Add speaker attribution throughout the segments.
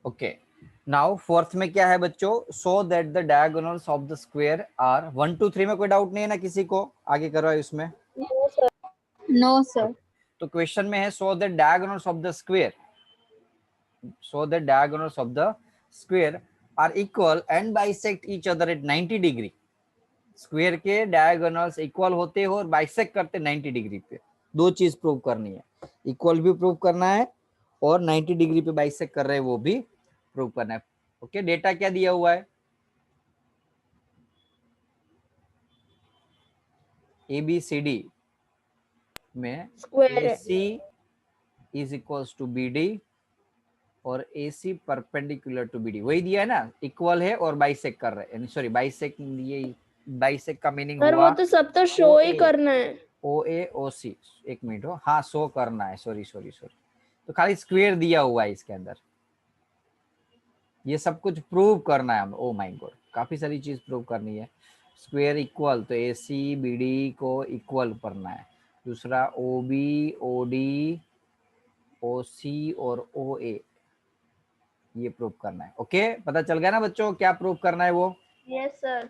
Speaker 1: Okay, now fourth में क्या है बच्चों, so that the diagonals of the square are 1 2 3 में कोई डाउट नहीं है ना किसी को, आगे करो इसमें।
Speaker 2: No sir.
Speaker 1: तो क्वेश्चन में है so that diagonals of the square, so the diagonals of the square are equal and bisect each other at 90 degree. Square के डायगोनल्स इक्वल होते हो और बाइसेक्ट करते 90 डिग्री पे। दो चीज प्रूव करनी है, इक्वल भी प्रूव करना है और 90 डिग्री पे बाइसेक्ट कर रहे हैं वो भी प्रूव करना है। ओके, डेटा क्या दिया हुआ है, ABCD में AC is equals to BD और AC परपेंडिकुलर टू BD, वही दिया है ना, इक्वल है और बाइसेक्ट कर रहे हैं, सॉरी बाइसेक्ट, ये बाइसेक्ट का मीनिंग
Speaker 2: सर
Speaker 1: हुआ
Speaker 2: वो तो सब तो शो ही करना है।
Speaker 1: OAOC, एक मिनट हो, हाँ शो करना है, सॉरी सॉरी सॉरी, तो खाली स्क्वायर दिया हुआ है इसके अंदर, ये सब कुछ प्रूव करना है हम। ओ माय गॉड, काफी सारी चीज प्रूव करनी है। स्क्वायर इक्वल तो AC BD को इक्वल करना है, दूसरा OB OD OC और OA ये प्रूव करना है। ओके, पता चल गया ना बच्चों क्या प्रूव करना है वो।
Speaker 2: Yes sir.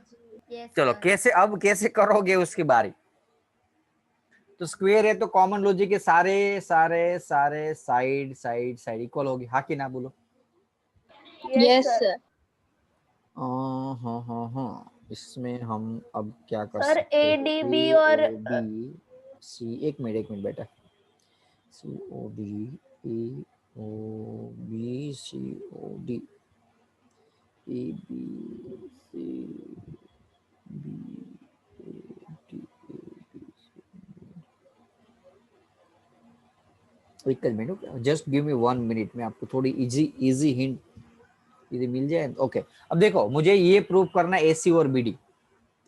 Speaker 1: चलो कैसे, अब कैसे करोगे उसकी बारी। तो स्क्वायर है तो कॉमन लॉजिक के सारे सारे सारे साइड साइड साइड इक्वल होगी, हाँ कि ना बोलो।
Speaker 2: Yes sir.
Speaker 1: हाँ हाँ हाँ, इसमें हम अब क्या कर
Speaker 2: सर
Speaker 1: सकते हैं,
Speaker 2: ADB और
Speaker 1: AOBC, एक मिनट बेटा, COD AOBCOD ABCD, एक minute, just give me 1 minute में आपको थोड़ी इजी हिंट यदि मिल जाए। ओके, अब देखो मुझे ये प्रूव करना है AC और BD।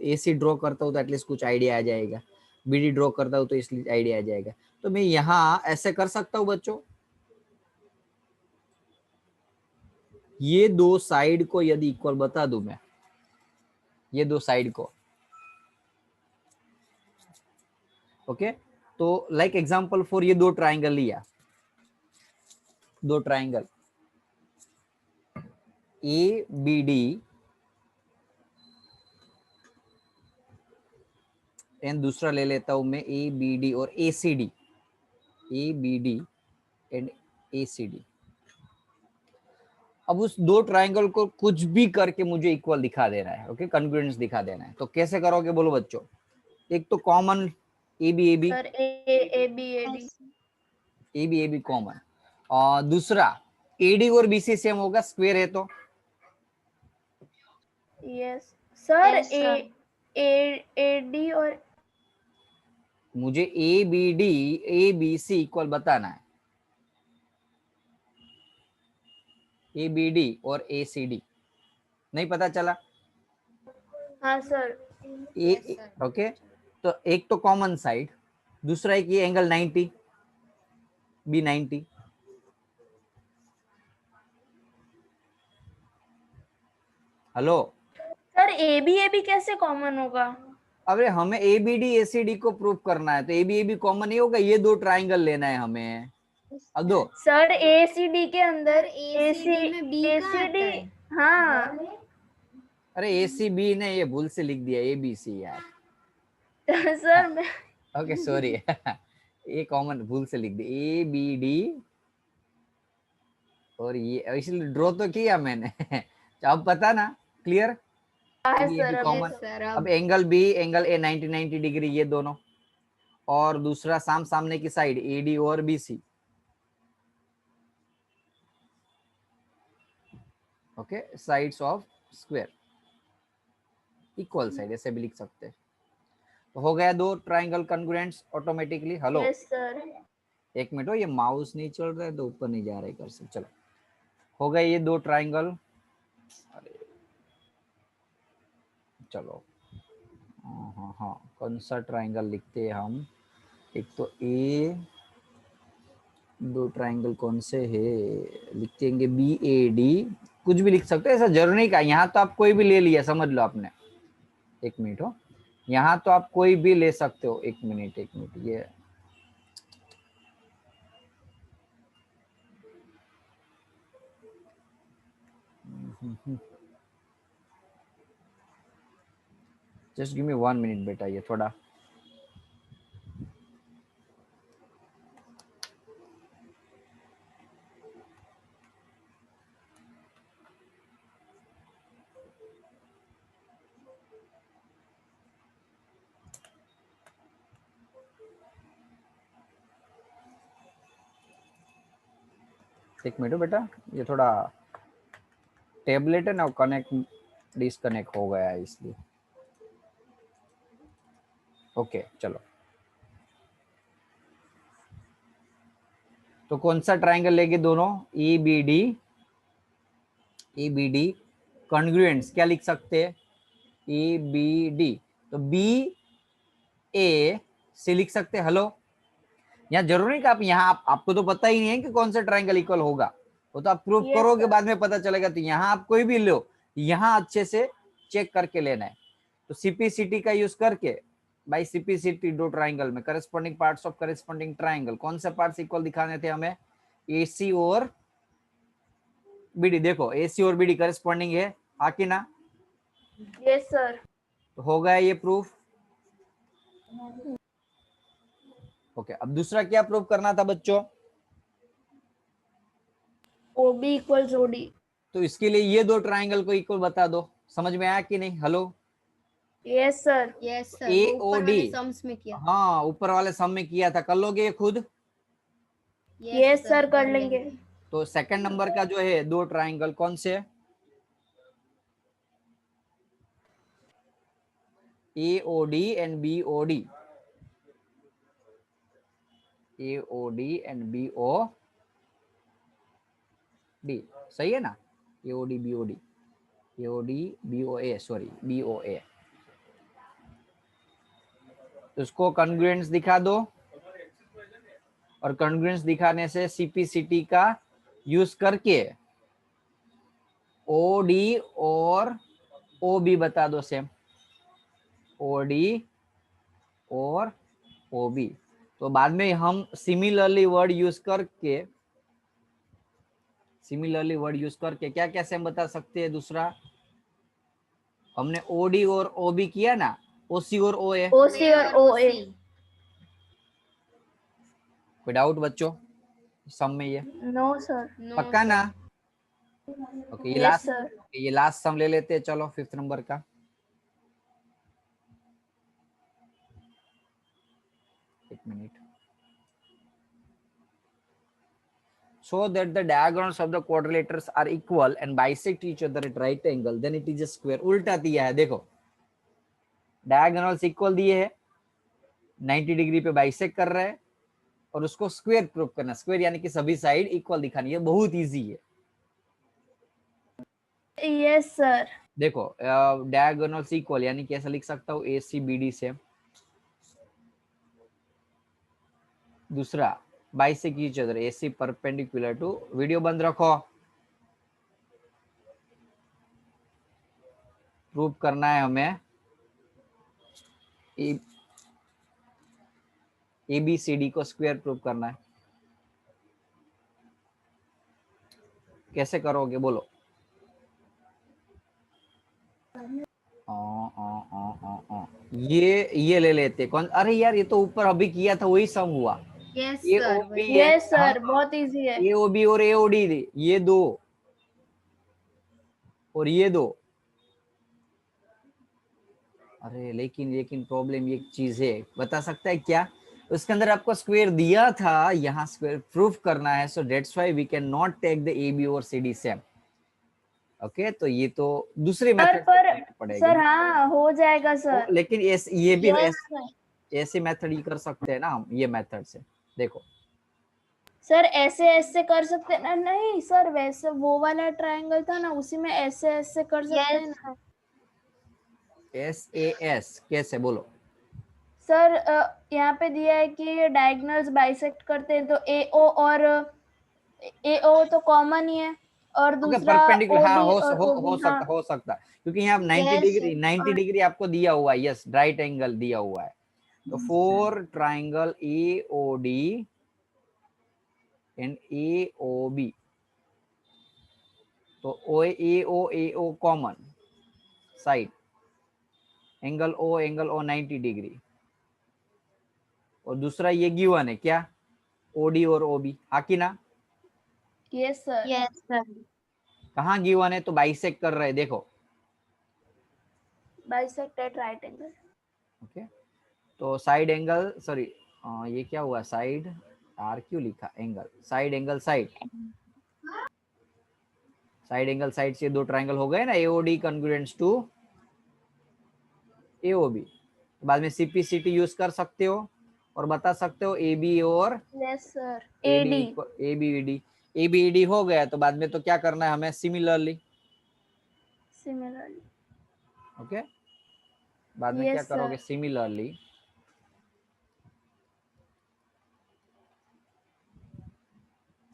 Speaker 1: AC ड्रॉ करता हूँ तो एटलीस्ट कुछ आइडिया आ जाएगा, BD ड्रॉ करता हूँ तो इसलिए आइडिया आ जाएगा। तो मैं यहाँ ऐसे कर सकता हूँ बच्चों, ये दो साइड को यदि इक्वल बता दूं मैं, ये दो साइड को, ओके तो लाइक एग्जांपल फॉर ये दो ट्राइंगल लिया, दो ट्राइंगल ABD एंड दूसरा ले लेता हूं मैं ABD और ACD, ABD एंड ACD। अब उस दो ट्राइंगल को कुछ भी करके मुझे इक्वल दिखा देना है, ओके कॉन्ग्रुएंस दिखा देना है। तो कैसे करोगे बोलो बच्चों, एक तो common ABAB,
Speaker 2: sir ABAD।
Speaker 1: ABAB common, और दूसरा AD और BC सेम होगा, स्क्वायर है तो।
Speaker 2: यस सर AD और
Speaker 1: मुझे ABD ABC इक्वल बताना है, ABD और ACD नहीं पता चला।
Speaker 2: हाँ सर।
Speaker 1: ओके तो एक तो कॉमन साइड, दूसरा एक ये angle 90 B90। Hello,
Speaker 2: sir ABAB कैसे कॉमन होगा।
Speaker 1: अरे हमें ABD ACD को प्रूव करना है तो ABAB कॉमन नहीं होगा, ये दो ट्राइंगल लेना है हमें। अब दो
Speaker 2: सर ACD के अंदर
Speaker 3: ACD में B कहाँ आता है?
Speaker 2: हाँ
Speaker 1: अरे ACB ने ये भूल से लिख दिया ABC यार।
Speaker 2: सर मैं
Speaker 1: ओके सॉरी ये कॉमन भूल से लिख दी ABD और ये, इसलिए ड्रॉ तो किया मैंने तो अब पता ना, क्लियर।
Speaker 2: सर
Speaker 1: कॉमन,
Speaker 3: सर
Speaker 1: अब angle B angle A 90 degree ये दोनों, और दूसरा सामने की साइड AD और BC। Okay, sides of square equal side ऐसे भी लिख सकते हैं। तो हो गया दो triangle congruents automatically. Hello
Speaker 2: yes sir.
Speaker 1: एक मिनट हो, ये माउस नहीं चल रहा है तो ऊपर नहीं जा रहा है कर से, चलो हो गए ये दो ट्राइंगल। अरे चलो हाँ हाँ, कौन सा ट्राइंगल लिखते हैं हम, एक तो ए, दो ट्राइंगल कौन से है लिखते हैं BAD, कुछ भी लिख सकते हैं, ऐसा जरूरी नहीं का, यहाँ तो आप कोई भी ले लिया समझ लो आपने। एक मिनट हो, यहाँ तो आप कोई भी ले सकते हो, एक मिनट ये जस्ट गिव मी 1 मिनट बेटा, ये थोड़ा एक मिनट बेटा, ये थोड़ा टेबलेट है ना, कनेक्ट डिस्कनेक्ट हो गया है इसलिए। ओके चलो, तो कौन सा ट्रायंगल लेंगे दोनों? EBD, EBD कॉन्ग्रुएंट्स क्या लिख सकते हैं? EBD, तो BA से लिख सकते हैं। हेलो, यहाँ जरूरी नहीं कि आप यहाँ आपको तो पता ही नहीं है कि कौन सा ट्रायंगल इक्वल होगा, वो तो आप प्रूव
Speaker 2: Yes,
Speaker 1: करोगे
Speaker 2: sir.
Speaker 1: बाद में पता चलेगा। तो यहाँ आप कोई भी लो, यहाँ अच्छे से चेक करके लेना है। तो CPCT का यूज करके, बाई CPCT दो ट्राइंगल में corresponding parts of corresponding triangle, कौन से पार्ट्स इक्वल दिखाने थे हमें? AC और BD। देखो AC और BD करस्पॉन्डिंग है, हाँ कि ना?
Speaker 2: Yes, sir.
Speaker 1: तो हो गया ये प्रूफ। ओके, अब दूसरा क्या प्रूफ करना था बच्चों?
Speaker 2: OB equals OD.
Speaker 1: तो इसके लिए ये दो ट्राइंगल को इक्वल बता दो। समझ में आया कि नहीं? Hello,
Speaker 2: Yes, sir.
Speaker 3: Yes sir, वो ऊपर
Speaker 1: AOD,
Speaker 3: वाले सम्स में किया।
Speaker 1: हाँ ऊपर वाले सम में किया था, कर लोगे ये खुद?
Speaker 2: Yes, sir, कर लेंगे।
Speaker 1: तो सेकंड नंबर का जो है दो ट्राइंगल कौन से है? AOD and BOD, AOD and BOD, सही है ना? AOD BOD, AOD BOA, sorry BOA। उसको कॉन्ग्रुएंस दिखा दो, और कॉन्ग्रुएंस दिखाने से CPCT का यूज करके OD और OB बता दो सेम, OD और OB। तो बाद में हम सिमिलरली वर्ड यूज करके, क्या क्या सेम बता सकते हैं? दूसरा हमने OD और OB किया ना, OC और OA।
Speaker 2: OC और OA.
Speaker 1: कोई डाउट बच्चों सम में ये?
Speaker 2: No, sir.
Speaker 1: पक्का ना? ओके, ये
Speaker 2: Yes,
Speaker 1: लास्ट,
Speaker 2: sir.
Speaker 1: ये लास्ट सम ले लेते हैं। चलो 5th नंबर का, एक minute. So that the diagonals of the quadrilaters are equal and bisect each other at right angle, then it is a square। उल्टा दिया है, देखो डायगोनल्स इक्वल दिए है, 90 डिग्री पे बाइसेक्ट कर रहा है, और उसको स्क्वायर प्रूव करना। स्क्वायर यानी कि सभी साइड इक्वल दिखानी है, बहुत इजी है।
Speaker 2: Yes, sir.
Speaker 1: देखो डायगोनल्स इक्वल यानी कैसे लिख सकता हूँ? ACBD से। दूसरा bisect each other, AC perpendicular to, video बंद रखो, प्रूव करना है हमें ABCD को स्क्वायर प्रूव करना है। कैसे करोगे बोलो? ये ले लेते कौन? अरे यार ये तो ऊपर अभी किया था वही सम हुआ।
Speaker 3: यस
Speaker 1: AOB
Speaker 3: सर,
Speaker 1: है,
Speaker 2: Yes, sir. बहुत easy है।
Speaker 1: AOB और AOD ये दो, और ये दो। अरे लेकिन प्रॉब्लम ये चीज है, बता सकता है क्या? उसके अंदर आपको स्क्वायर दिया था, यहाँ स्क्वायर प्रूफ करना है, so that's why we can not take the AB और CD सेम। ओके, तो ये तो दूसरे मेथड पड़ेगी।
Speaker 2: सर हाँ हो जाएगा सर।
Speaker 1: लेकिन ये भी
Speaker 2: Yes, sir.
Speaker 1: ऐसे मेथड ही कर सकते हैं ना हम, ये मेथड से। देखो
Speaker 2: सर ऐसे ऐसे कर सकते हैं ना? नहीं सर, वैसे वो वाला ट्रायंगल था ना, उसी में ऐसे ऐसे कर सकते हैं ना?
Speaker 1: SAS कैसे बोलो?
Speaker 2: सर यहाँ पे दिया है कि डायगोनल्स बाइसेक्ट करते हैं, तो AO और AO तो कॉमन ही है, और
Speaker 1: ओके,
Speaker 2: दूसरा
Speaker 1: परपेंडिकुलर, हाँ
Speaker 2: OD और OB। हाँ
Speaker 1: हो सकता है, क्योंकि यहाँ 90
Speaker 3: Yes,
Speaker 1: डिग्री
Speaker 3: sir.
Speaker 1: 90 डिग्री आपको दिया हुआ है। यस, राइट एंगल दिया हुआ है। तो 4 ट्राइंगल AOD एंड AOB, तो AO common side, angle O 90 degree, और दूसरा ये गिवन है क्या, OD और OB, हाँ कि ना?
Speaker 2: Yes sir.
Speaker 3: Yes sir.
Speaker 1: कहाँ गिवन है? तो बाइसेक्ट कर रहे हैं, देखो।
Speaker 2: Bisect at right angle.
Speaker 1: Okay, तो साइड एंगल, सॉरी ये क्या हुआ, साइड आर क्यों लिखा, angle, side angle side, side angle side से दो ट्रायंगल हो गए ना, AOD कॉन्ग्रुएंट टू AOB। बाद में CPCT यूज कर सकते हो और बता सकते हो AB और
Speaker 2: yes sir.
Speaker 1: AD
Speaker 2: AD।
Speaker 1: ABED हो गया, तो बाद में तो क्या करना है हमें, सिमिलरली।
Speaker 2: सिमिलरली।
Speaker 1: ओके, बाद में
Speaker 2: Yes,
Speaker 1: क्या करोगे,
Speaker 2: sir.
Speaker 1: सिमिलरली।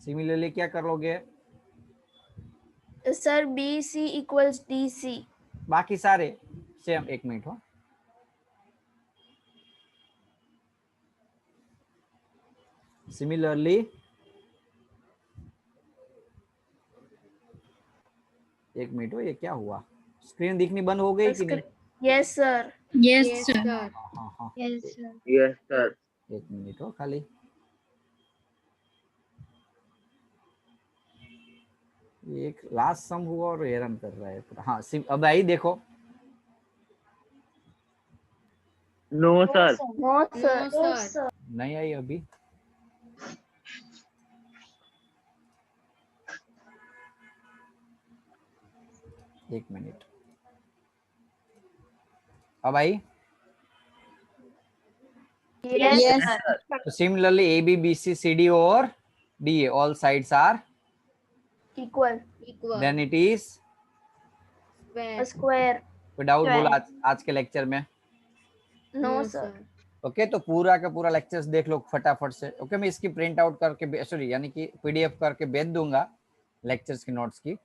Speaker 1: सिमिलरली क्या करोगे,
Speaker 2: सर BC इक्वल्स DC।
Speaker 1: बाकी सारे सेम। एक मिनट हो, सिमिलरली, एक मिनट हो, ये क्या हुआ, स्क्रीन दिखनी बंद हो गई कि नहीं?
Speaker 2: Yes sir.
Speaker 3: Yes
Speaker 4: Yes,
Speaker 3: sir.
Speaker 4: sir.
Speaker 1: हाँ हाँ,
Speaker 3: यस सर।
Speaker 5: Yes, sir.
Speaker 1: एक मिनट हो खाली, एक लास्ट सम हुआ और हैरान कर रहा है पूरा। हाँ, अब आई देखो,
Speaker 5: No, sir.
Speaker 2: No sir.
Speaker 4: No, sir.
Speaker 1: नहीं आई अभी। एक मिनट, अब आई।
Speaker 2: यस
Speaker 3: Yes,
Speaker 2: सर।
Speaker 1: तो सिमिलरली AB BC CD और DA all sides are,
Speaker 2: equal.
Speaker 4: Equal.
Speaker 1: Then it is
Speaker 4: Square.
Speaker 2: Square.
Speaker 1: Without बोला आज के लेक्चर में।
Speaker 2: नो
Speaker 4: No,
Speaker 2: सर।
Speaker 4: sir.
Speaker 1: ओके, तो पूरा का पूरा लेक्चर्स देख लो फटाफट से। ओके, मैं इसकी प्रिंट आउट करके, सॉरी यानी कि PDF करके भेज दूंगा लेक्चर्स की नोट्स की।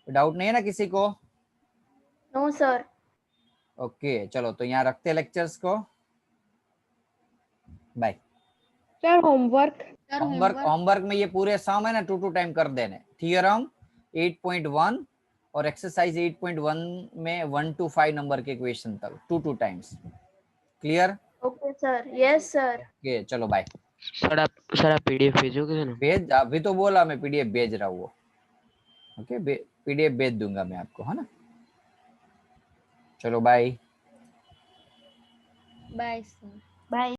Speaker 1: डाउट नहीं है ना किसी को?
Speaker 2: No sir.
Speaker 1: ओके चलो, तो यहाँ रखते हैं लेक्चर्स को, bye.
Speaker 4: Sir, homework. Sir,
Speaker 1: homework में ये पूरे सम है ना, 2 टाइम कर देने। थियरम 8.1 और एक्सरसाइज 8.1 में 1 to 5 नंबर के क्वेश्चन तक 2 times. Clear?
Speaker 2: Okay sir. Yes sir.
Speaker 1: Okay चलो बाय।
Speaker 5: सर आप PDF भेजोगे ना?
Speaker 1: भेज, अभी तो बोला मैं PDF भेज रहा हूँ। ओके, PDF भेज दूंगा मैं आपको, है ना। चलो बाय।
Speaker 4: Bye, sir.
Speaker 2: बाय।